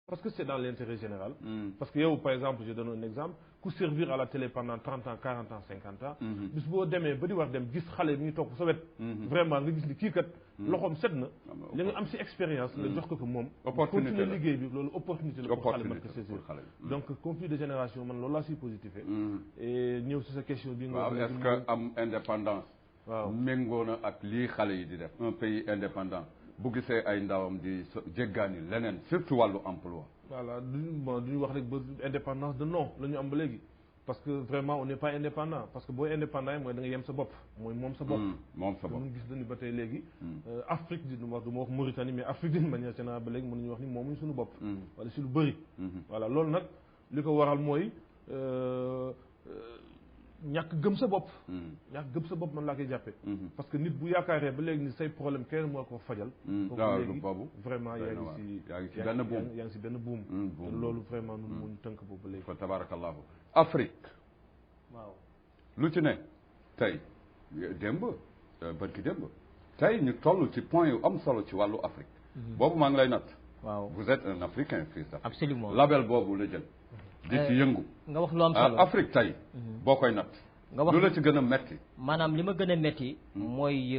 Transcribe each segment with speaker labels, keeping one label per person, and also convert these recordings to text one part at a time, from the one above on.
Speaker 1: Parce que c'est dans l'intérêt général. Parce que par exemple, je donne un exemple, ku servir à la télé pendant 30 ans, 40 ans, 50 ans, bis boo demee ba di war dem gis xale mi toog sa wet, vraiment nga gis ni kii kat loxoom set na, li nga am si expérience nga jox ko moom, continuer liggéey bi loolu opportunité la pour xale mën ko saisir. Donc conflit de génération man loolu laa siy positifé. Et ñëw si sa question bi nga
Speaker 2: wax. Est-ce que am indépendance méngoo na ak lii xale yi di def un pays indépendant bu gisee ay ndawam di jéggaani leneen surtout wàllu emploi.
Speaker 1: Voilà duñu wax rek ba indépendance de non la ñu am ba léegi parce que vraiment on n'est pas indépendant parce que booy indépendant yi mooy da nga yem sa bopp mooy moom sa bopp.
Speaker 2: moom sa bopp
Speaker 1: ñu gis nañu ba tey léegi. Afrique du ma wax Mauritanie mais Afrique d'une manière générale ba léegi mën nañu wax ni moomuñ suñu bopp. wala si lu bëri. voilà loolu nag li ko waral mooy ñàkk gëm sa bopp. ñàkk gëm sa bopp man laa koy jàppee. parce que nit bu yaakaaree ba léegi ni say problème kenn moo ko fajal.
Speaker 2: waaw léegi
Speaker 1: vraiment yaa ngi si
Speaker 2: benn buum
Speaker 1: yaa ngi si benn buum. te loolu vraiment nun moo ñu tënk boobu ba léegi.
Speaker 2: fa tabarakallahu Afrique.
Speaker 1: waaw
Speaker 2: lu ci ne tey démb bërki démb tey ñu toll ci point yu am solo ci wàllu Afrique. boobu maa ngi lay natt.
Speaker 3: waaw
Speaker 2: vous êtes un Africain fils d'Afrique.
Speaker 3: Absolument
Speaker 2: label boobu la jël. di ci yëngu.
Speaker 3: nga wax lu am solo
Speaker 2: Afrique tey. boo koy natt.
Speaker 3: nga wax
Speaker 2: lu la ci gën a metti.
Speaker 3: maanaam li ma gën a metti. mooy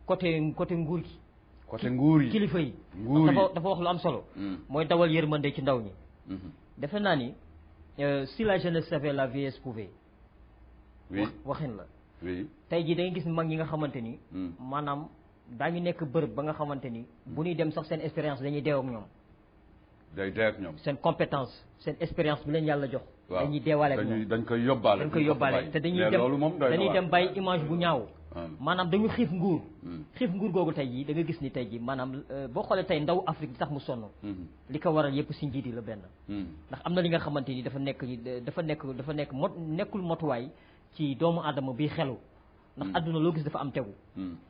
Speaker 3: côté nguur gi.
Speaker 2: côté nguur yi
Speaker 3: kilifa yi.
Speaker 2: nguur yi
Speaker 3: dafa wax lu am solo. mooy dawal yërmande ci ndaw ñi. defe naa ni si la jeunesse savait la vieillesse pouvait.
Speaker 2: oui
Speaker 3: waxin la.
Speaker 2: oui
Speaker 3: tey jii da ngay gis mag ñi nga xamante ni. maanaam daañu nekk bërëb ba nga xamante ni. bu ñuy dem sax seen expérience dañuy deew ak ñoom.
Speaker 2: day dee ak ñoom.
Speaker 3: seen compétence seen expérience bi leen yàlla jox.
Speaker 2: waaw
Speaker 3: dañuy deewaale ak ñoom
Speaker 2: dañ koy yóbbaale.
Speaker 3: dañ koy yóbbaale te dañuy dem bàyyi image bu ñaaw. maanaam dañu xiif nguur. xiif nguur googu tey jii da nga gis ni tey jii maanaam boo xoolee tey ndaw Afrique di tax mu sonn. li ko waral yëpp si njiit yi la benn. ndax am na li nga xamante ni dafa nekk nekkul motuwaay ci doomu aadama bi xelu. ndax àdduna loo gis dafa am tegu.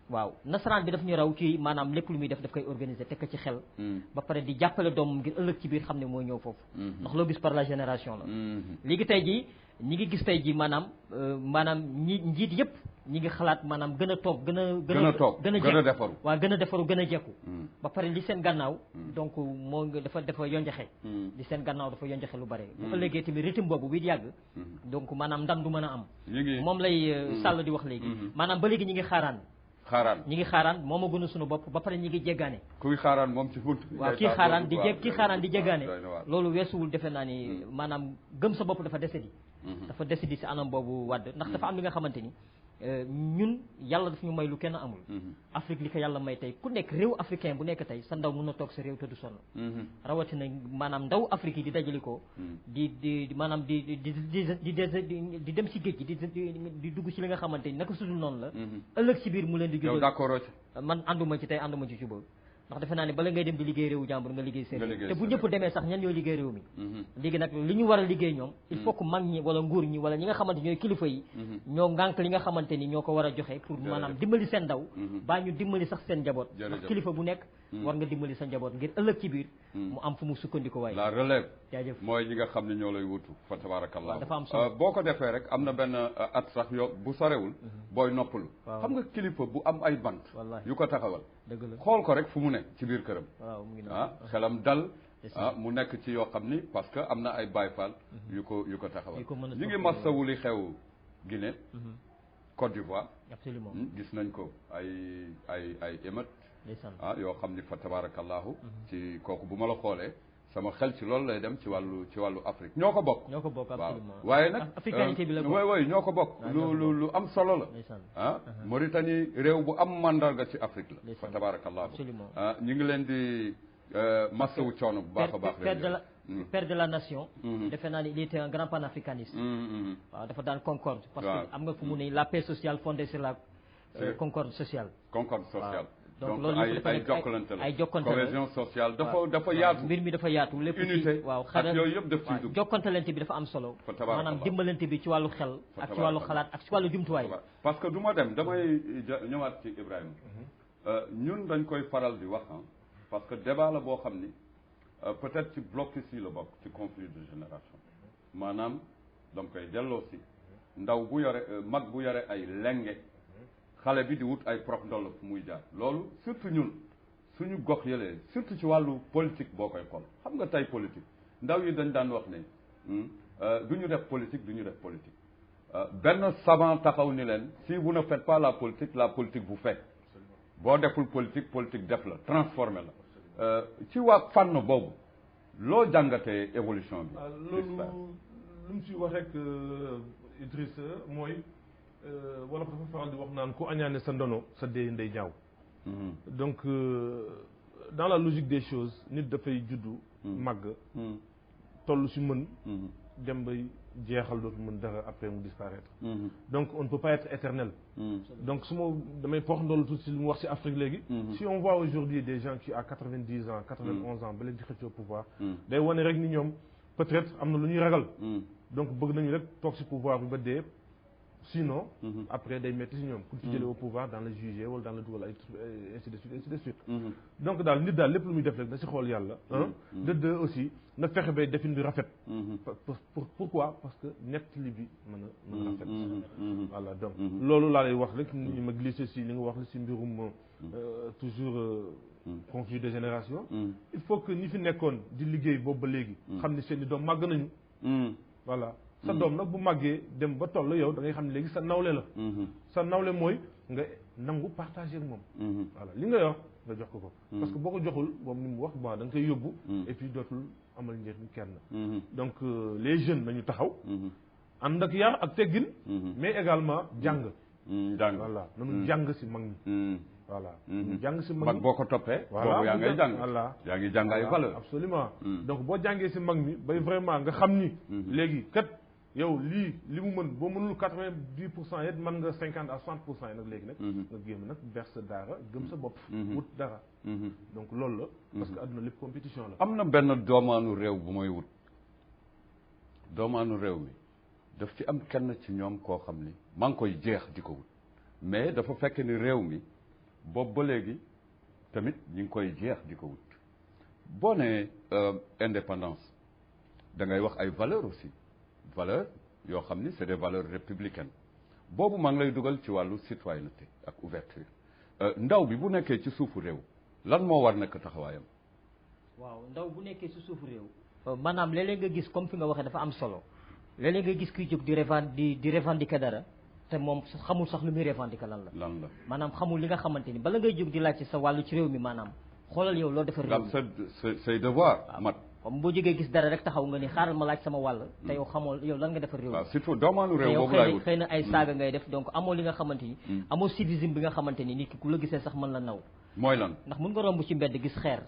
Speaker 3: waaw nasaraan bi daf ñu raw ci maanaam lépp lu muy def daf koy organiser teg ko ci xel. ba pare di jàppale doomam ngir ëllëg ci biir xam ne mooy ñëw foofu. ndax loo gis par la génération la. léegi tey jii ñi ngi gis tey jii maanaam njiit yëpp ñi ngi xalaat maanaam gën a toog gën a
Speaker 2: defaru
Speaker 3: waaw gën a defaru gën a jekku. ba pare li seen gannaaw. donc moo dafa yonjaxe. li seen gannaaw dafa yonjaxe lu bare. bu ëllëgee tamit rythme boobu bi yàgg. donc maanaam ndam du mën a am. moom lay Sall di wax léegi. maanaam ba léegi ñi ngi xaaraan. ñi ngi xaaraan moom a gën a sunu bopp ba pare ñi ngi jéggaane.
Speaker 2: kuy xaaraan moom ci bunt.
Speaker 3: waaw kii xaaraan di jéggaane. loolu weesuwul defe naa ni maanaam gëm sa bopp dafa desedi. dafa desedi si anam boobu wàdd ndax dafa am li nga xamante ni ñun yàlla daf ñu may lu kenn amul. Afrique li ko yàlla may tey ku nekk réew africain bu nekk tey sa ndaw mën na toog sa réew te du sonn. rawatina maanaam ndaw Afrique yi di dajali ko. di maanaam di dem si géej gi di dugg ci li nga xamante ni naka sudul noonu la. ëllëg si biir mu leen di.
Speaker 2: yow d'accord
Speaker 3: man ànduma ci tey ànduma ci suba. ndax defe naa ne bala ngay dem di liggéey réewu jàmbur nga liggéey seen réew te bu ñëpp demee sax ñan ñoo liggéey réew mi. léegi nag li ñu war a liggéey ñoom il faut que mag ñi wala nguur ñi wala ñi nga xamante ñooy kilifa yi ñoo ngànk li nga xamante ni ñoo ko war a joxe pour maanaam dimbali seen ndaw baa ñu dimbali sax seen njaboot ndax kilifa bu nekk war nga dimbali sa njaboot ngir ëllëg ci biir mu am fu mu sukkandiku waaye
Speaker 2: la relève
Speaker 3: jaajëf
Speaker 2: mooy ñi nga xam ne ñoo lay wutu fa tabarakallah
Speaker 3: dafa am solo
Speaker 2: boo ko defee rek am na benn at sax yo bu sorewul booy noppalu xam nga kilifa bu am ay bant yu ko taxawal
Speaker 3: dëgg la
Speaker 2: xool ko rek fu mu ne ci biir këram
Speaker 3: waaw
Speaker 2: xelam dal mu nekk ci yoo xam ni parce que am na ay Baay Faal yu ko taxawal ñu ngi masawu li xew Guinée Côte d'Ivoire
Speaker 3: absolument
Speaker 2: gis nañ ko ay émeute yoo xam ni fa tabarakallahu ci kooku bu ma la xoolee sama xel ci loolu lay dem ci wàllu Afrique ñoo ko bokk
Speaker 3: absolument
Speaker 2: waaye nag
Speaker 3: africanité bi la
Speaker 2: way ñoo ko bokk lu am solo la Mauritanie réew bu am mandarga ci Afrique la fa tabarakallahu ñu ngi leen di massawu coono bu baax a baax
Speaker 3: père de la nation defe naa ni il était un grand panafricaniste waaw dafa daan concorde parce que am nga fu mu ne la paix sociale fondée sur la concorde sociale donc loolu ay jokkalante
Speaker 2: cohésion sociale dafa yaatu
Speaker 3: mbir mi dafa yaatu lépp
Speaker 2: unité
Speaker 3: waaw
Speaker 2: ak yooyu yëpp daf ciy dugg
Speaker 3: jokkantalante bi dafa am solo maanaam dimbalante bi ci wàllu xel ak ci wàllu xalaat ak ci wàllu jumtuwaay
Speaker 2: parce que du ma dem damay ñëwaat ci Ibrahima ñun dañ koy faral di wax parce que débat la boo xam ni peut-être ci blocus yi la bokk ci conflit de génération maanaam dam koy delloo si ndaw bu yore mag bu yore ay lenge xale bi di wut ay prox ndoll fu muy jaar loolu surtout ñun suñu gox yëlee surtout ci wàllu politique boo koy xool xam nga tey politique ndaw yi dañ daan wax ne du ñu def politique du ñu def politique benn savant taxaw ni leen si vous ne faites pas la politique vous fait boo deful politique politique def la transformé la ci waa fànn boobu loo jàngatee évolution bi.
Speaker 1: loolu lu mu si wax rek Idrissa mooy wala dafa faral di wax naan ku añaane sa ndono sa dee ndey ñaaw. donc dans la logique des choses nit dafay juddu. màgg. toll si mën. dem bay jeexal dootu mën dara après mu disparaître. donc on ne peut pas être éternel. donc su ma damay pox ndoolu tuuti si lu mu wax si Afrique léegi. si on voit aujourd'hui des gens qui à 90 ans 91 ans ba leen di xëccoo pouvoir. day wane rek ni ñoom peut-être am na lu ñuy ragal. donc bëgg nañu rek toog si pouvoir bi ba dee. sinon après day métti si ñoom pour ci jëlee au pouvoir dans le juger wala dans le dugal ay ainsi de suite donc daal nit daal lépp lu muy def rek na si xool yàlla de deux aussi na fexe bay defin bi rafet pourquoi parce que nettali bi mën a rafet voilà donc loolu laa lay wax rek ñu ma glissé si li nga wax la si mbirum toujours conflit de génération il faut que ñi fi nekkoon di liggéey boobu ba léegi xam ni seen i doom màgg nañu voilà sa doom nag bu màggee dem ba toll yow da ngay xam ne léegi sa nawle la sa nawle mooy nga nangu partager ak moom voilà li nga yor nga jox ko parce que boo ko joxul moom ni mu wax bon da nga koy yóbbu et puis dootul amal njëriñ kenn donc les jeunes nañu taxaw ànd ak yar ak teggin mais également jàng voilà nañu jàng si mag ñi voilà jàng si mag
Speaker 2: boo ko toppee boobu yaa ngay jàng voilà yaa ngi jàng ay valeur
Speaker 1: absolument donc boo jàngee si mag mi bay vraiment nga xam ni léegi kat yow li mu mën boo mënul 90% yet mën nga 50 à 60% yi nag léegi nag nga génn nag ber sa daara gëm sa bopp wut dara donc loolu la parce que adduna lépp compétition la
Speaker 2: am na benn doomaanu réew bu may wut doomaanu réew mi daf ci am kenn ci ñoom koo xam ni maa ngi koy jeex di ko wut mais dafa fekk ni réew mi boobu ba léegi tamit ñi ngi koy jeex di ko wut boo nee indépendance da ngay wax ay valeurs aussi valeurs yoo xam ni c'est des valeurs républicaines boobu maa ngi lay dugal ci wàllu citoyenneté ak ouverture ndaw bi bu nekkee ci suufu réew lan moo war nekk taxawaayam.
Speaker 3: waaw ndaw bu nekkee ci suufu réew. maanaam léeg-léeg nga gis comme fi nga waxee dafa am solo léeg-léeg nga gis kuy jóg di revendiquer dara te moom xamul sax lu muy revendiquer lan la. maanaam xamul li nga xamante ni bala ngay jóg di laaj ci sa wàllu ci réew mi maanaam xoolal yow loo defar réew mi.
Speaker 2: say devoir mat.
Speaker 3: comme boo jógee gis dara rek taxaw nga ni xaaral ma laaj sama wàll te yow xamoo yow lan nga defar réew
Speaker 2: waaw surtout doomaanu réew boobu laay wut
Speaker 3: xëy na ay saaga ngay def donc amoo li nga xamante ni amoo civisme bi nga xamante ni nit ki ku la gisee sax mën la naw
Speaker 2: mooy lan
Speaker 3: ndax mën nga romb ci mbedd gis xeer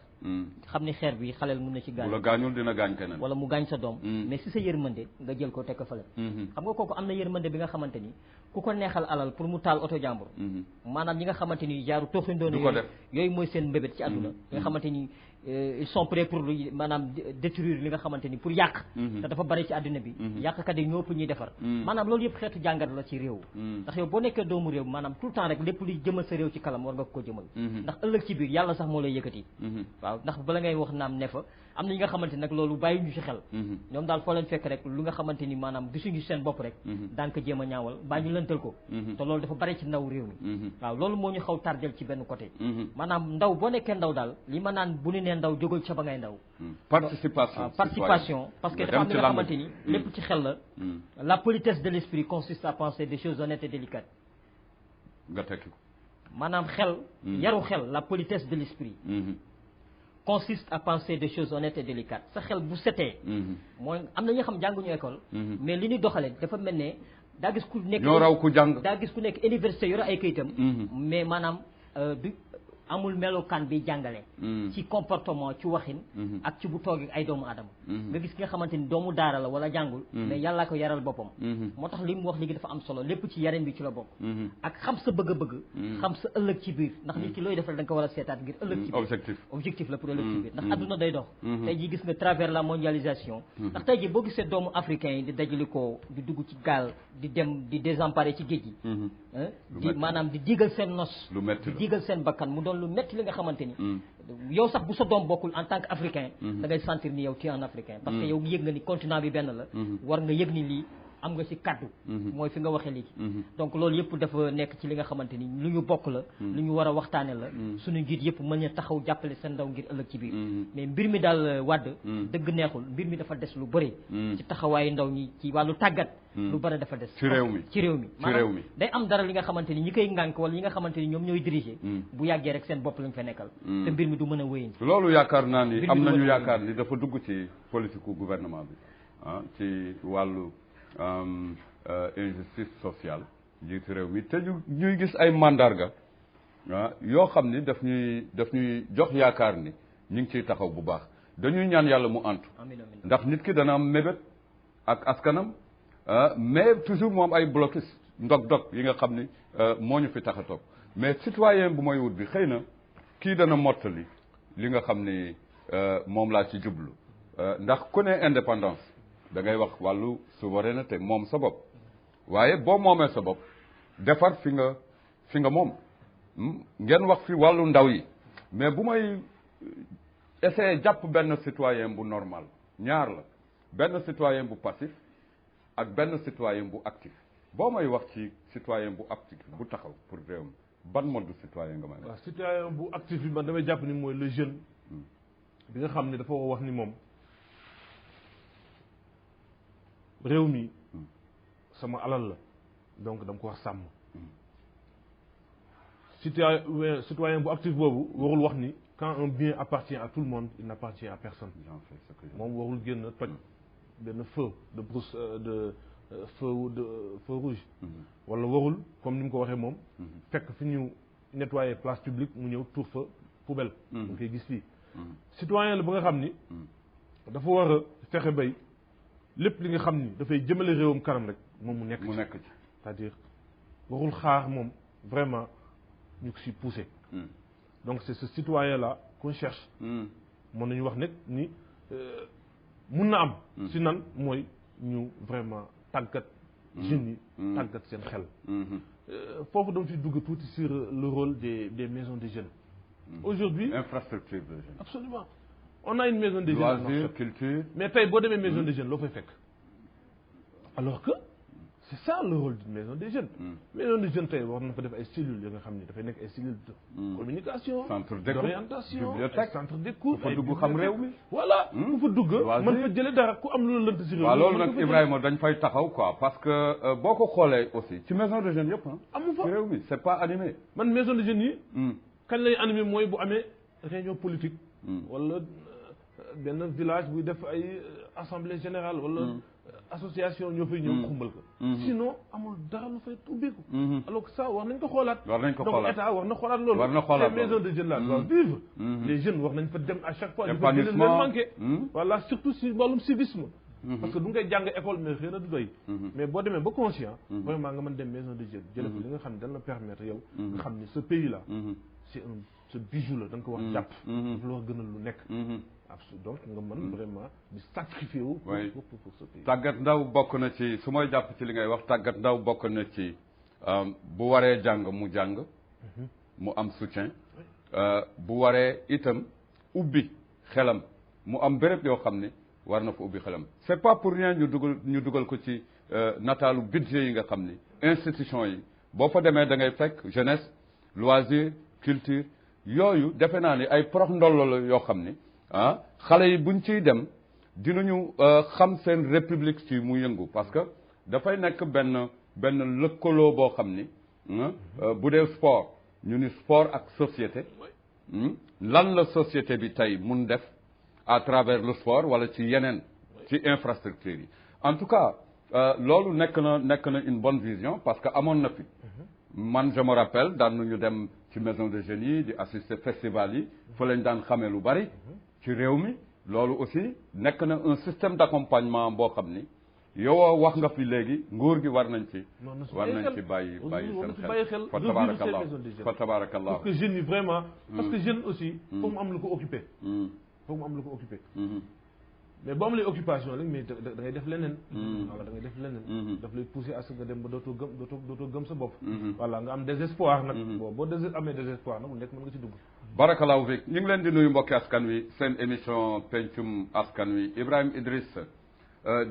Speaker 3: xam ni xeer bi xaleel mën na ci gaañ
Speaker 2: bu la gaañul dina gaañ keneen
Speaker 3: wala mu gaañ sa doom mais si sa yërmande nga jël ko teg ko fële xam nga kooku am na yërmande bi nga xamante ni ku ko neexal alal pour mu taal oto jàmbur maanaam ñi nga xamante ni jaaru tooxindoona yooyu mooy seen mbébét ci àdduna nga xamante ni ils sont prêts pour maanaam détruire li nga xamante ni pour yàq te dafa bari ci àdduna bi yàqkat yi ñoo ëpp ñuy defar maanaam loolu yëpp xeetu jàngat la ci réew ndax yow boo nekkee doomu réew maanaam tout le temps rek lépp luy jëmal sa réew ci kalam war nga ko jëmal ndax ëllëg ci biir yàlla sax moo lay yëkkati waaw ndax bala ngay wax naam ne fa am na ñi nga xamante nag loolu bàyyi ñu ci xel ñoom daal foo leen fekk rek lu nga xamante ni maanaam gisuñu seen bopp rek daan ko jéem a ñaawal baa ñu lëntal ko te loolu dafa bari ci ndaw réew mi waaw loolu moo ñu xaw tardel ci benn côté maanaam ndaw boo nekkee ndaw daal li ma naan bu ñu nee ndaw jógal ca ba ngay ndaw participation parce que dafa am li nga xamante ni lépp ci xel la la politesse de l'esprit consiste à penser des choses honnêtes et délicates
Speaker 2: nga tekki ko
Speaker 3: maanaam xel yaru xel la politesse de l'esprit consiste à penser des choses honnêtes et délicates sa xel bu setee mooy am na ñoo xam jànguñu école mais li ñuy doxale dafa mel ne daa gis ku nekk
Speaker 2: ñoo raw ku jàng
Speaker 3: daa gis ku nekk université yore ay kayitam mais maanaam du amul melokaan bi jàngale ci comportement ci waxin ak ci bu toogee ay doomu aadama nga gis ki nga xamante ni doomu daara la wala jàngul mais yàllaa ko yaral boppam moo tax li mu wax léegi dafa am solo lépp ci yarin bi ci la bokk ak xam sa bëgg-bëgg xam sa ëllëg ci biir ndax nit ki looy defal da nga ko war a seetaat ngir ëllëg ci biir objectif la pour ëllëg ci biir ndax adduna day dox tey ji gis nga travers la mondialisation ndax tey ji boo gisee doomu africain yi di dajali ko di dugg ci gaal di dem di désemparé ci géej gi di maanaam di diigal seen nos di diigal seen bakkan mu doon lu metti li nga xamante ni yow sax bu sa doom bokkul en tant que africain da ngay sentir ni yow tu es un africain parce que yow yëg nga ni continent bi benn la war nga yëg ni lii am nga ci kaddu mooy fi nga waxee léegi donc loolu yëpp dafa nekk ci li nga xamante ni lu ñu bokk la lu ñu war a waxtaane la suñu njiit yëpp mën a taxaw jàppale seen ndaw ngir ëllëg ci biir mais mbir mi daal wàdd dëgg neexul mbir mi dafa des lu bëri ci taxawaayu ndaw ñi ci wàllu tàggat lu bëri dafa des
Speaker 2: ci réew mi
Speaker 3: maanaam day am dara li nga xamante ni ñi koy ŋànk wala ñi nga xamante ni ñoom ñooy diriger bu yàggee rek seen bopp lañ fa nekkal te mbir mi du mën a wéyandi
Speaker 2: loolu yaakaar naa ni am nañu yaakaar ni dafa dugg ci politique gouvernement bi ci wàllu injustice sociale njiitu réew mi te ñuy gis ay mandarga yoo xam ni daf ñuy jox yaakaar ni ñu ngi ciy taxaw bu baax dañuy ñaan yàlla mu antu ndax nit ki dana am mébét ak askanam mais toujours moom ay blocus ndog-dog yi nga xam ni moo ñu fi tax a toog mais citoyen bu may wut bi xëy na kii dana mottali li nga xam ni moom laa ci jublu ndax ku ne indépendance da ngay wax wàllu souveraineté moom sa bopp waaye boo moomee sa bopp defar fi nga moom ngeen wax fi wàllu ndaw yi mais bu may essayer jàpp benn citoyen bu normal ñaar la benn citoyen bu passif ak benn citoyen bu actif boo may wax ci citoyen bu actif bu taxaw pour réew mi ban mode citoyen nga may wax.
Speaker 1: waaw citoyen bu actif bi man damay jàpp ni mooy le jeune bi nga xam ne dafa wax ni moom réew mi sama alal la donc dama ko wax sàmm citoyen bu actif boobu warul wax ni quand un bien appartient à tout le monde il n'appartient à personne moom warul génn toj benn feu de brousse feu rouge wala warul comme ni mu ko waxee moom fekk fi ñu nettoyer place publique mu ñëw tuur fa poubelle mu koy gis fii citoyen la ba nga xam ni dafa war a fexe bay lépp li nga xam ni dafay jëmale réewam kanam rek moom mu nekk ci c'est-à-dire warul xaar moom vraiment ñu ko si poussé donc c'est ce citoyen là qu'on cherche mën nañu wax nag ni mun na am si nan mooy ñu vraiment tàggat jeunes yi tàggat seen xel foofu dama fi dugg tuuti sur le rôle des maisons de jeunes aujourd'hui
Speaker 2: infrastructure de jeunes
Speaker 1: absolument on a une maison de jeunes
Speaker 2: loisirs culture
Speaker 1: mais tey boo demee maison de jeunes loo fay fekk alors que c'est ça le rôle d'une maison de jeunes maison de jeunes tey war na fa def ay cellules yi nga xam ni dafay nekk ay cellules de communication
Speaker 2: centre d'écoute
Speaker 1: d'orientation
Speaker 2: bibliothèque
Speaker 1: centre d'écoute
Speaker 2: ku fa dugg xam réew mi
Speaker 1: voilà ku fa dugg mën fa jëlee dara ku am lu lënt si réew
Speaker 2: waaw loolu nag Ibrahima dañ fay taxaw quoi parce que boo ko xoolee aussi ci maison de jeunes yëpp
Speaker 1: amu fa
Speaker 2: ci réew mi c'est pas animé
Speaker 1: man maison de jeunes yi kañ lay animé mooy bu amee réunion politique wala benn village buy def ay assemblée générale wala association ñoo fay ñëw xumbal ko sinon amul dara lu fay ubbeeku alors que ça war nañ ko xoolaat donc état war na xoolaat loolu ces maisons de jeunes là doivent vivre les jeunes war nañ fa dem à chaque fois dafa leen manqué voilà surtout si wàllum civisme parce que du ngay jàng école mais xëy na du doy mais boo demee ba conscient vraiment nga mën dem maison de jeunes jële ko li nga xam ne dañ la permettre yow nga xam ne ce pays là c'est un ce bijou la da nga ko war jàpp dafa la wax gënal lu nekk donc nga mën vraiment di sacrifier wu pour ce pays
Speaker 2: tàggat ndaw bokk na ci su may jàpp ci li ngay wax tàggat ndaw bokk na ci bu waree jàng mu jàng mu am soutien bu waree itam ubbi xelam mu am béréb yoo xam ne war na fa ubbi xelam c'est pas pour rien ñu dugal ko ci nataalu budget yi nga xam ni institution yi boo fa demee da ngay fekk jeunesse loisir culture yooyu defe naa ni ay prox ndollo la yoo xam ni xale yi buñ ciy dem dinañu xam seen république ci mu yëngu parce que dafay nekk benn lëkkaloo boo xam ni bu dee sport ñu ni sport ak société lan la société bi tey mun def à travers le sport wala ci yeneen ci infrastructure yi en tout cas loolu nekk na une bonne vision parce que amoon na fi man je me rappelle daan nañu dem ci maison de jeunes yi di assister festival yi fa lañ daan xamee lu bari ci réew mi loolu aussi nekk na un système d'accompagnement boo xam ni yow wax nga fi léegi nguur gi war nañ ci bàyyi seen xel fa tabarakallah
Speaker 1: parce que jeunes yi vraiment parce que jeune aussi foog mu am lu ko occupé mais boo am lay occupation rek mais da ngay def leneen voilà da ngay def leneen daf lay pousser à ce que nga dem ba dootoo gëm sa bopp voilà nga am désespoir nag boo amee désespoir nag mu nekk mën nga ci dugg
Speaker 2: barakallahu fiik ñu ngi leen di nuyu mbokki askan wi seen émission pencum askan wi Ibrahima Idriss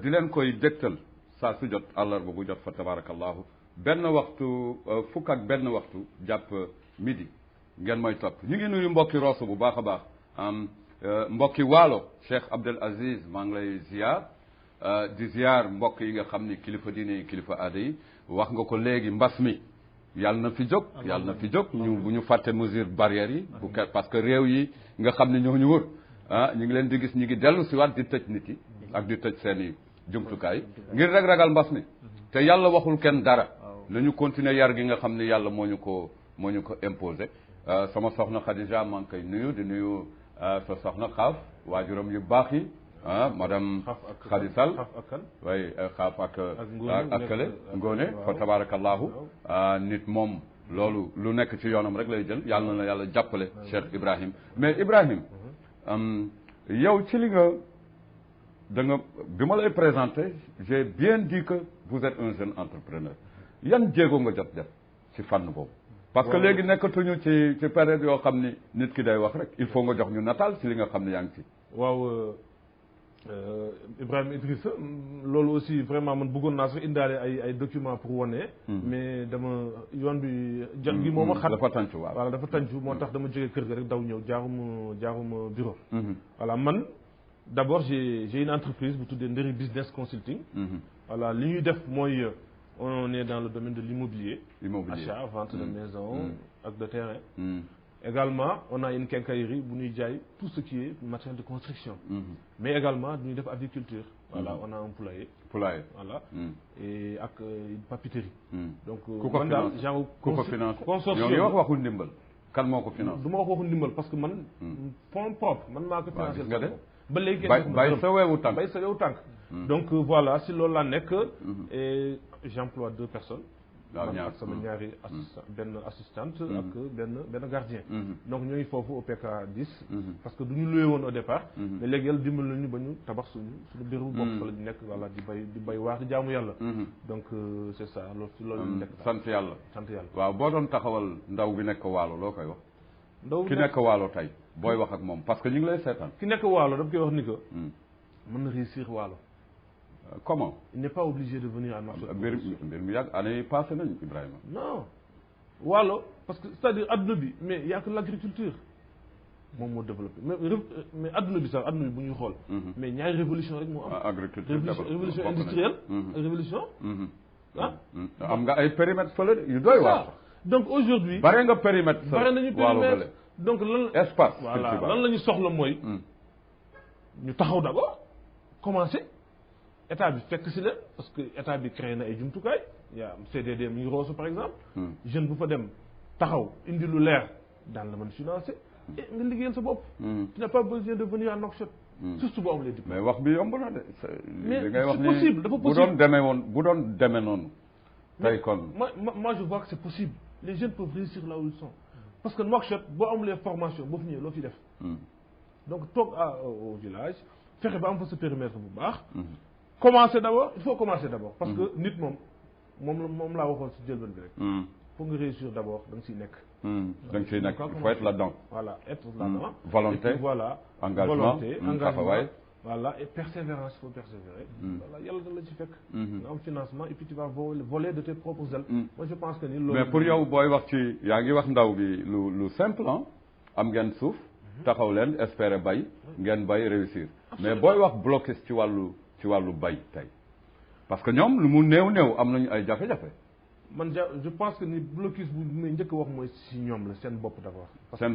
Speaker 2: di leen koy dégtal saa su jot àllarba bu jot fa tabarakallahu benn waxtu fukk ak benn waxtu jàpp midi ngeen mooy topp ñu ngi nuyu mbokki Rosso bu baax a baax mbokki Waalo Cheikh Abdel Aziz maa ngi lay ziar di ziar mbokk yi nga xam ni kilifa diine yi kilifa aada yi wax nga ko léegi mbas mi yàlla na fi jóg yàlla na fi jóg ñu bu ñu fàtte mesure barrières yi bu parce que réew yi nga xam ne ñoo ñu wër ñu ngi leen di gis ñu ngi dellu si waat di tëj nit yi ak di tëj seen i jumtukaay ngir rek ragal mbas mi te yàlla waxul kenn dara nañu continuer yar gi nga xam ne yàlla moo ñu ko imposé sama soxna Khadija maa ngi koy nuyu di nuyu sa soxna xaaf waajuram yu baax yi madame Khady Sall way xaaf ak kële Ngone fa tabarakallahu nit moom loolu lu nekk ci yoonam rek lay jël yàlla na yàlla jàppale Cheikh Ibrahim mais Ibrahim yow ci li nga da nga bi ma lay présenté j'ai bien dit que vous êtes un jeune entrepreneur yan jéego nga jot def ci fànn boobu parce que léegi nekkatuñu ci période yoo xam ni nit ki day wax rek il faut nga jox ñu nataal ci li nga xam ne yaa ngi ci
Speaker 1: waaw Ibrahima Idrissa loolu aussi vraiment man bëggoon naa sax indaale ay documents pour wane mais dama yoon bi jot gi moo ma xat
Speaker 2: dafa tàncu waaw
Speaker 1: voilà dafa tàncu moo tax dama jógee kër ga rek daw ñëw jaaruma bureau voilà man d'abord j'ai une entreprise bu tuddee Nderi Business Consulting voilà li ñuy def mooy on est dans le domaine de l'immobilier achat vente de maison ak de terrain également on a une quincaillerie bu ñuy jaay tout ce qui est matériel de construction mais également ñuy def agriculture voilà on a un poulailler voilà et ak une papeterie donc man daal genre
Speaker 2: ku ko finance
Speaker 1: consortium
Speaker 2: yow wax waxul ndimbal kan moo ko finance
Speaker 1: du ma wax waxul ndimbal parce que man fonds propre man maa ko financé
Speaker 2: nga de
Speaker 1: ba léegi
Speaker 2: bay sa weewu tànk
Speaker 1: bay sa weewu tànk donc voilà si loolu laa nekk et j'emploie 2 personnes man ak sama ñaari benn assistante ak benn gardien donc ñoo ngi foofu au PK 10 parce que du ñu loué woon au départ mais léegi yàlla dimbal nañu ba ñu tabax suñu bureau bopp fa la ñu nekk voilà di bay waar di jaamu yàlla donc c'est ça loolu si loolu ñu nekk
Speaker 2: sant yàlla waaw boo doon taxawal ndaw bi nekk Waalo loo koy wax ndaw ki nekk Waalo tey booy wax ak moom parce que ñu ngi lay seetaan
Speaker 1: ki nekk Waalo dama koy wax ni que mën na réussir Waalo
Speaker 2: comment
Speaker 1: il n'est pas obligé de venir à Nouakchott
Speaker 2: mbir mi yàgg année passé nañ Ibrahima
Speaker 1: non Waalo parce que c'est-à-dire adduna bi mais il y a que l'agriculture moom moo développé mais adduna bi sax adduna bi bu ñuy xool mais ñaari révolution rek moo am
Speaker 2: agriculture
Speaker 1: révolution industrielle ak révolution
Speaker 2: am nga ay périmètres fële yu doy waar
Speaker 1: donc aujourd'hui
Speaker 2: bare nga périmètre
Speaker 1: bare nañu périmètre donc lan
Speaker 2: espace
Speaker 1: voilà lan la ñu soxla mooy ñu taxaw d'abord commencer état bi fekk si leen parce que état bi créé na ay jumtukaay yaa CDD mu ngi Rosso par exemple jeune bu fa dem taxaw indi lu leer daan la mën financer et nga liggéeyal sa bopp tu n'as pas besoin de venir à Nouakchott surtout boo am les diplômes
Speaker 2: mais wax bi yomb na de
Speaker 1: mais
Speaker 2: ngay wax
Speaker 1: c'est possible dafa
Speaker 2: bu doon demee noonu tey kon
Speaker 1: moi je vois que c'est possible les jeunes peuvent réussir là où ils sont parce que Nouakchott boo amulee formation boo fi ñëwee loo fi def donc toog au village fexe ba am fa sa périmètre bu baax commencer d'abord il faut commencer d'abord parce que nit moom laa waxoon si jëlbeen bi rek pour nga réussir d'abord da nga siy nekk
Speaker 2: da nga siy nekk il faut être là-dedans
Speaker 1: voilà être là-dedans
Speaker 2: volonté
Speaker 1: voilà
Speaker 2: engagement
Speaker 1: voilà et persévérance il faut persévérer voilà yàlla da la ci fekk nga am financement et puis tu vas voler de tes propres ailes moi je pense que ni loolu
Speaker 2: mais pour yow booy wax ci yaa ngi wax ndaw bi lu simple am ngeen suuf taxaw leen espérer bay ngeen bay réussir mais booy wax blocus ci wàllu bay tey parce que ñoom lu mu néew am nañu ay jafe-jafe
Speaker 1: man je pense que ni blocus bu may njëkk a wax mooy si ñoom la seen bopp d'abord
Speaker 2: seen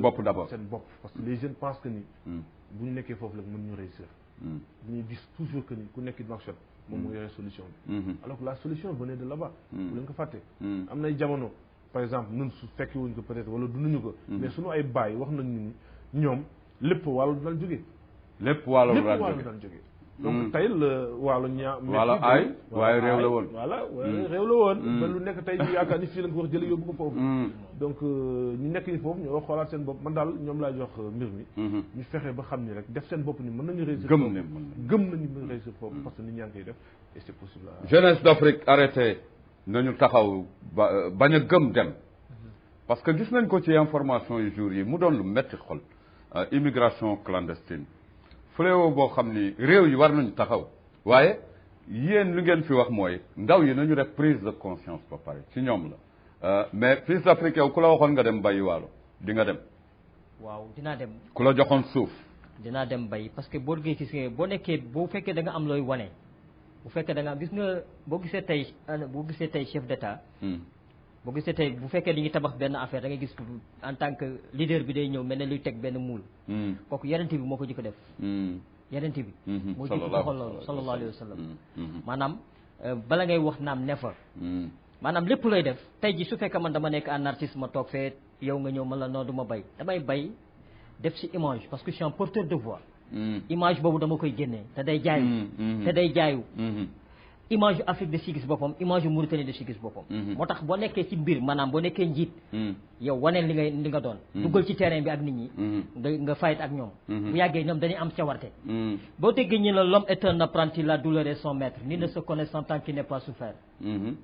Speaker 2: bopp
Speaker 1: parce que les jeunes pensent que ni bu ñu nekkee foofu la mën ñu réussir dañuy gis toujours que ni ku nekk Nouakchott moom mu yore solution bi alors que la solution venait de là-bas bu leen ko fàtte am nay jamono par exemple ñun su fekkee wuñ ko peut-être wala dunduñu ko mais suñu ay baay wax nañ ni ñoom lépp Waalo daan jógee
Speaker 2: lépp Waalo daan
Speaker 1: jógee donc tey la Waalo
Speaker 2: Waalo ay waaye réew la woon
Speaker 1: voilà réew la woon ba lu nekk tey ñu yaakaar ni fii lañ ko wax jële yóbbu ko foofu donc ñu nekk ni foofu ñoo xoolaat seen bopp man daal ñoom laa jox mbir mi ñu fexe ba xam ni rek def seen bopp ni mën nañu réussir gëm nañu mën réussir foofu parce que nit ñaa ngi koy def et c'est possible
Speaker 2: jeunesse d'Afrique arrêté nañu taxaw bañ a gëm dem parce que gis nañ ko ci information yu jour yi mu doon lu metti xol immigration clandestine fléau boo xam ni réew yi war nañu taxaw waaye yéen lu ngeen fi wax mooy ndaw yi nañu def prise de conscience ba pare ci ñoom la mais Fils d'Afrique yow ku la waxoon nga dem bayi waalo di nga dem.
Speaker 3: waaw dinaa dem.
Speaker 2: ku la joxoon suuf.
Speaker 3: dinaa dem bay parce que boo duggee ci boo nekkee boo fekkee da nga am looy wane bu fekkee da nga gis nga boo gisee tey chef d'état. boo gisee tey bu fekkee dañuy tabax benn affaire da ngay gis en tant que leader bi day ñëw mel ne luy teg benn muul. kooku yenente bi moo ko jëkk def. yenente bi. moo jëkk doxal loolu sallallahu alayhi wa sallam. maanaam bala ngay wax naam ne fa. maanaam lépp looy def tey ji su fekkee man dama nekk un artiste ma toog fee yow nga ñëw man la noo du ma bay damay bay def ci image parce que je suis un porteur de voix. image boobu dama koy génnee te day jaayu. image yu Afrique de si gis boppam image yu Mauritanie de si gis boppam. moo tax boo nekkee ci mbir maanaam boo nekkee njiit. yow waneel li nga doon. duggal ci terrain bi ak nit ñi. nga fayit ak ñoom. bu yàggee ñoom dañuy am cawarte. boo déggee ñu la l'homme est un apprenti, la douleur est son maître, ni ne se connaissant tant qu'il n'est pas souffert.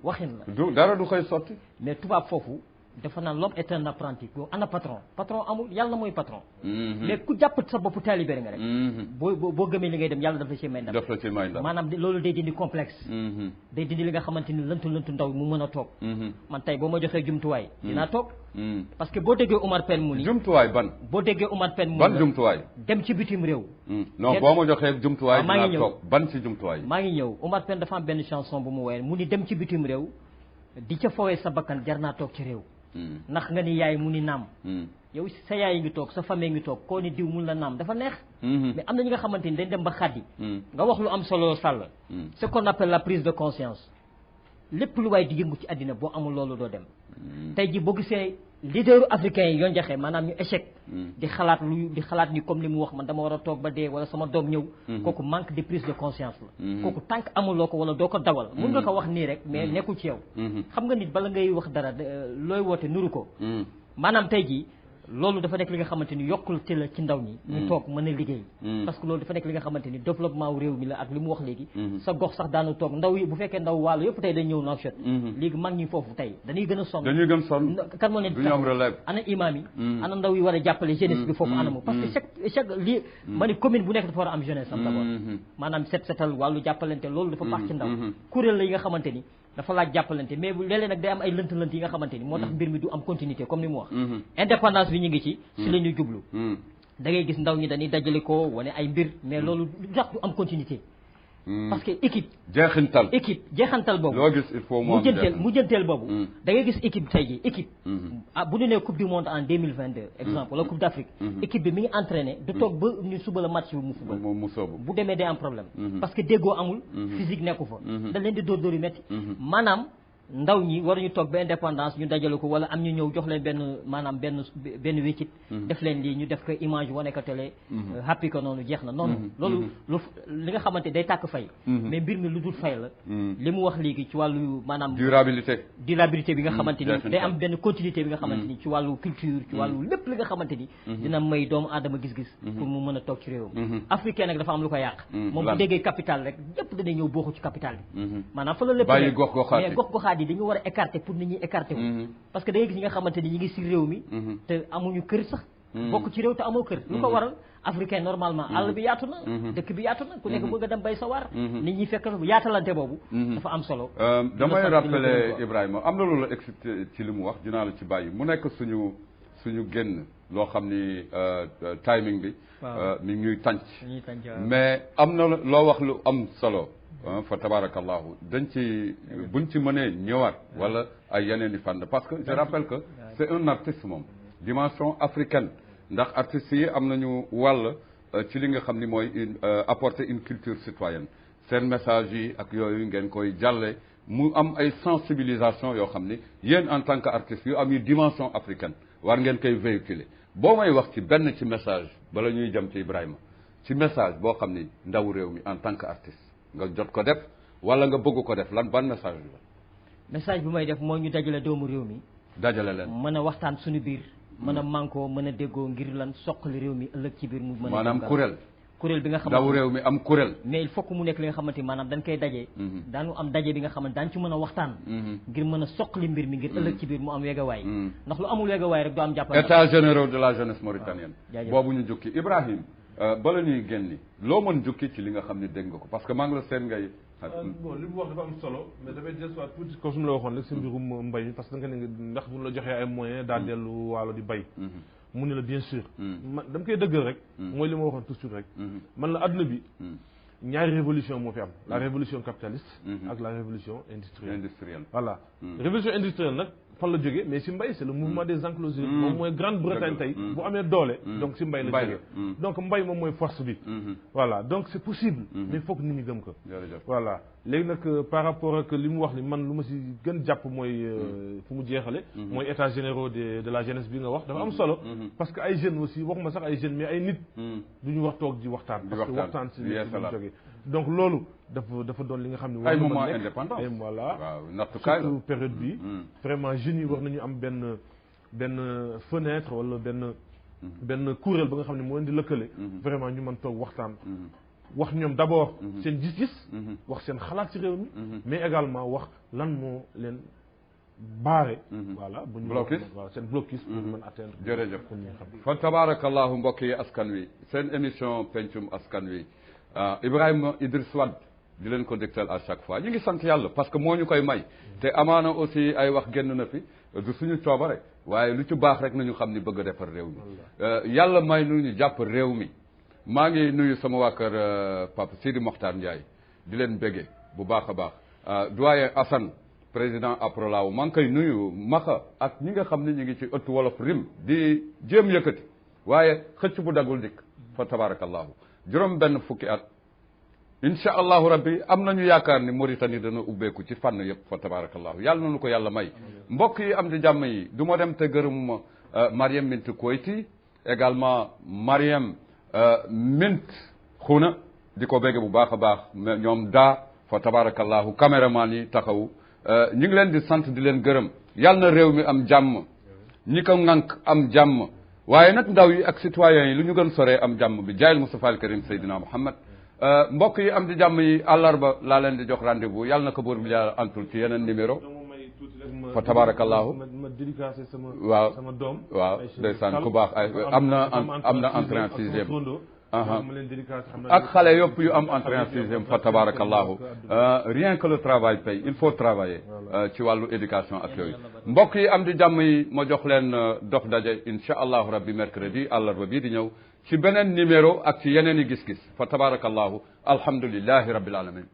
Speaker 3: waxin la.
Speaker 2: dara du koy sotti.
Speaker 3: mais tubaab foofu dafa naan l'homme est un apprenti ana patron amul yàlla mooy patron. mais ku jàpp sa bopp taalibe nga rek. boo gëmee li ngay dem yàlla daf la ci may ndam. maanaam loolu day dindi complexe. day dindi li nga xamante ni lëntu ndaw mu mën a toog. man tey boo ma joxee jumtuwaay. dinaa toog. parce que boo déggee Omar Pène mu ni.
Speaker 2: jumtuwaay ban.
Speaker 3: boo déggee Omar Pène mu ni
Speaker 2: ban jumtuwaay.
Speaker 3: dem ci bitim réew.
Speaker 2: non boo ma joxee jumtuwaay. dinaa toog ban ci jumtuwaay.
Speaker 3: maa ngi ñëw Omar Pène dafa am benn chanson bu mu woyee mu ni dem ci bitim réew di ca fowee sa bakkan jar naa toog ci réew. ndax nga ni yaay mu ni naam. yow sa yaay ngi toog sa famille ngi toog koo ni diw mun la naam dafa neex. mais am na ñi nga xamante ni dañ dem ba xaddi. nga wax lu am solo Sall. ce qu'on appelle la prise de conscience. lépp lu waay di yëngu ci àddina boo amul loolu doo dem. tey ji boo gisee leaderu africain yi yoon jaxee maanaam ñu échec. di xalaat ni comme li mu wax man dama war a toog ba dee wala sama doom ñëw. kooku manque de prise de conscience la. kooku tànk amuloo ko wala doo ko dawal. mun nga ko wax nii rek mais nekkul ci yow. xam nga nit bala ngay wax dara looy woote nuru ko. maanaam tey jii loolu dafa nekk li nga xamante ni yokkul te la ci ndaw ñi. ñu toog mën a liggéey. parce que loolu dafa nekk li nga xamante ni développement wu réew mi la ak li mu wax léegi. sa gox sax daanu toog ndaw yi bu fekkee ndaw wàllu yëpp tey dañ ñëw Nouakchott. léegi mag ñi foofu tey dañuy gën a sonn. kan moo leen di ana imam yi. ana ndaw yi war a jàppale jeunesse bi foofu anamu. parce que chaque lii ma ni commune bu nekk dafa war a am jeunesse am d'abord. maanaam setal wàllu jàppalante loolu dafa baax ci ndaw. kuréel la yi nga xamante ni dafa laaj jàppalante mais léeg-léeg nag day am ay lënt-lënt yi nga xamante ni moo tax mbir mi du am continuité comme ni mu wax. indépendance bi ñu ngi ci la ñuy jublu. da ngay gis ndaw ñi dañuy dajale ko wane ay mbir mais loolu du tax du am continuité. parce que équipe. jeexantal boobu.
Speaker 2: loo gis il faut
Speaker 3: mujjanteel boobu. da ngay gis équipe tey jii équipe. bu ñu nee coupe du monde en 2022 exemple wala coupe d'Afrique. équipe bi mi ngi entraîné. du toog ba ñu suba la match bi mu fubal.
Speaker 2: mu soobu
Speaker 3: bu demee day am problème. parce que déggoo amul. physique nekku fa. da leen di dóor yu métti. maanaam ndaw ñi waruñu toog ba indépendance ñu dajale ko wala am ñu ñëw jox leen benn wéccit. def leen lii ñu def ko image wane ko télé. happy ko noonu jeex na noonu. loolu li nga xamante day tàkk fay. mais mbir mi lu dul fay la. li mu wax léegi ci wàllu maanaam. durabilité bi nga xamante ni day am benn continuité bi nga xamante ni ci wàllu culture ci wàllu lépp li nga xamante ni. dina may doomu aadama gis-gis. pour mu mën a toog ci réewam. africain nag dafa am lu ko yàq. moom bu déggee capital rek yépp dana ñëw bokku ci capital bi. maanaam fa la lépp mais gox yi dañu war a écarter pour nit ñi écarter wu. parce que da ngay gis ñi nga xamante ni ñi ngi si réew mi. te amuñu kër sax. bokk ci réew te amoo kër. lu ko waral africain normalement àll bi yaatu na. dëkk bi yaatu na ku nekk bëgg a dem bay sa war. nit ñi fekk yaatalante boobu. dafa am solo.
Speaker 2: damay rappeler Ibrahima am na loolu la excité ci li mu wax dinaa la ci bàyyi mu nekk suñu génn loo xam ni timing bi. mi ngi ñuy tànc. mais am na loo wax lu am solo. fa tabarakallahu dañ ci buñ ci mënee ñëwaat wala ay yeneen i fànn parce que je rappelle que c'est un artiste moom dimension africaine ndax artistes yi am nañu wàll ci li nga xam ni mooy apporter une culture citoyenne seen message yi ak yooyu ngeen koy jàlle mu am ay sensibilisation yoo xam ni yéen en tant que artiste yu am yu dimension africaine war ngeen koy véhiculer boo may wax ci benn ci message bala ñuy jëm ci Ibrahima ci message boo xam ni ndaw réew mi en tant que artiste nga jot ko def wala nga bëgg ko def ban message bi la.
Speaker 3: message bi may def mooy ñu dajale doomu réew mi.
Speaker 2: dajale leen
Speaker 3: mën a waxtaan suñu biir. mën a mànkoo mën a déggoo ngir lan soqali réew mi ëllëg ci biir mu mën a.
Speaker 2: maanaam kuréel
Speaker 3: bi nga xamante
Speaker 2: ndaw réew mi am kuréel.
Speaker 3: mais il faut que mu nekk li nga xamante ni maanaam dañ koy daje. daanu am daje bi nga xamante daan ci mën a waxtaan. ngir mën a soqali mbir mi ngir ëllëg ci biir mu am weegawaay. ndax lu amul weegawaay rek du am jàppale.
Speaker 2: états généraux de la jeunesse mauritanienne. boobu ñu jukki Ibrahim bala ñuy génni loo mën jukki ci li nga xam ne dégg nga ko parce que maa ngi la seen ngay
Speaker 1: bon li mu wax dafa am solo mais dafay dellusiwaat tuuti comme su ma la waxoon rek si mbirum mbay mi parce que da nga ne ndax bu ñu la joxee ay moyens daa dellu waalo di bay mu ne la bien sûr man dama koy dëggal rek mooy li ma waxoon toujours rek man la adduna bi ñaari révolution moo fi am la révolution capitaliste ak la révolution industrielle voilà révolution industrielle nag fan la jógee mais si mbay c'est le mouvement des enclosures moom mooy Grande-Bretagne tey bu amee doole donc si mbay la jógee donc mbay moom mooy force bi voilà donc c'est possible mais foog nit ñi gëm ko voilà léegi nag par rapport ak li mu wax ni man lu ma si gën jàpp mooy fu mu jeexale mooy états généraux de la jeunesse bi nga wax dafa am solo parce que ay jeunes aussi waxuma sax ay jeunes mais ay nit duñu wax toog di waxtaan parce que waxtaan si li jógee donc loolu dafa doon li nga xam ne
Speaker 2: ay moment indépendance
Speaker 1: et voilà
Speaker 2: nattukaay
Speaker 1: surtout période bi vraiment jeunes yi war nañu am benn fenêtre wala benn kuréel ba nga xam ne moo leen di lëkkale vraiment ñu mën toog waxtaan wax ñoom d'abord seen gis-gis wax seen xalaat ci réew mi mais également wax lan moo leen baare voilà bu ñu
Speaker 2: blocus
Speaker 1: voilà seen blocus pour mën atteindre
Speaker 2: jërëjëf fa tabarakallahu mbokk yi askan wi seen émission pencum askan wi Ibrahima Idriss Wade di leen ko dégtal à chaque fois ñu ngi sant yàlla parce que moo ñu koy may te amaana aussi ay wax génn na fi du suñu coobare waaye lu ci baax rek nañu xam ni bëgg a defar réew mi yàlla may nu ñu jàpp réew mi maa ngi nuyu sama waa kër Papa Sidi Mokhtar Ndiaye di leen béggee bu baax a baax doyen Assane président Aprolao maa ngi koy nuyu Maxa ak ñi nga xam ne ñu ngi ci ëttu wolof rim di jéem yëkkati waaye xëcc bu dagul dikk fa tabarakallahu juróom benn fukki at incha allahu rabbi am nañu yaakaar ni Mauritanie dana ubbeeku ci fànn yëpp fa tabarakallahu yàlla nañu ko yàlla may mbokk yi am di jàmm yi du ma dem te gërëm Mariam Mint Koyti également Mariam Mint Xuna di ko bégge bu baax a baax ñoom daa fa tabarakallahu caméraman yi taxaw ñu ngi leen di sant di leen gërëm yàlla na réew mi am jàmm ñi ko ŋànk am jàmm waaye nag ndaw yi ak citoyens yi lu ñu gën soree am jàmm bi jaayil Mustafa al Karim Seydina Muhammad mbokk yi am di jàmm yi àllarba laa leen di jox rendez-vous yàlla na ko buur bi yàlla antul ci yeneen numéro fa tabarakallahu
Speaker 1: ma dédicacé sama
Speaker 2: waaw
Speaker 1: sama doom
Speaker 2: waaw ndeysaan ku baax ay am na entrée en sixième ak xale yëpp yu am entrée en sixième fa tabarakallahu rien que le travail paye il faut travailler ci wàllu éducation ak yooyu mbokk yi am di jàmm yi ma jox leen dox daje insha allahu rabbi mercredi àllarba bii di ñëw ci beneen numéro ak ci yeneen i gis-gis fa tabarakallahu alhamdulillahi rabbil alamin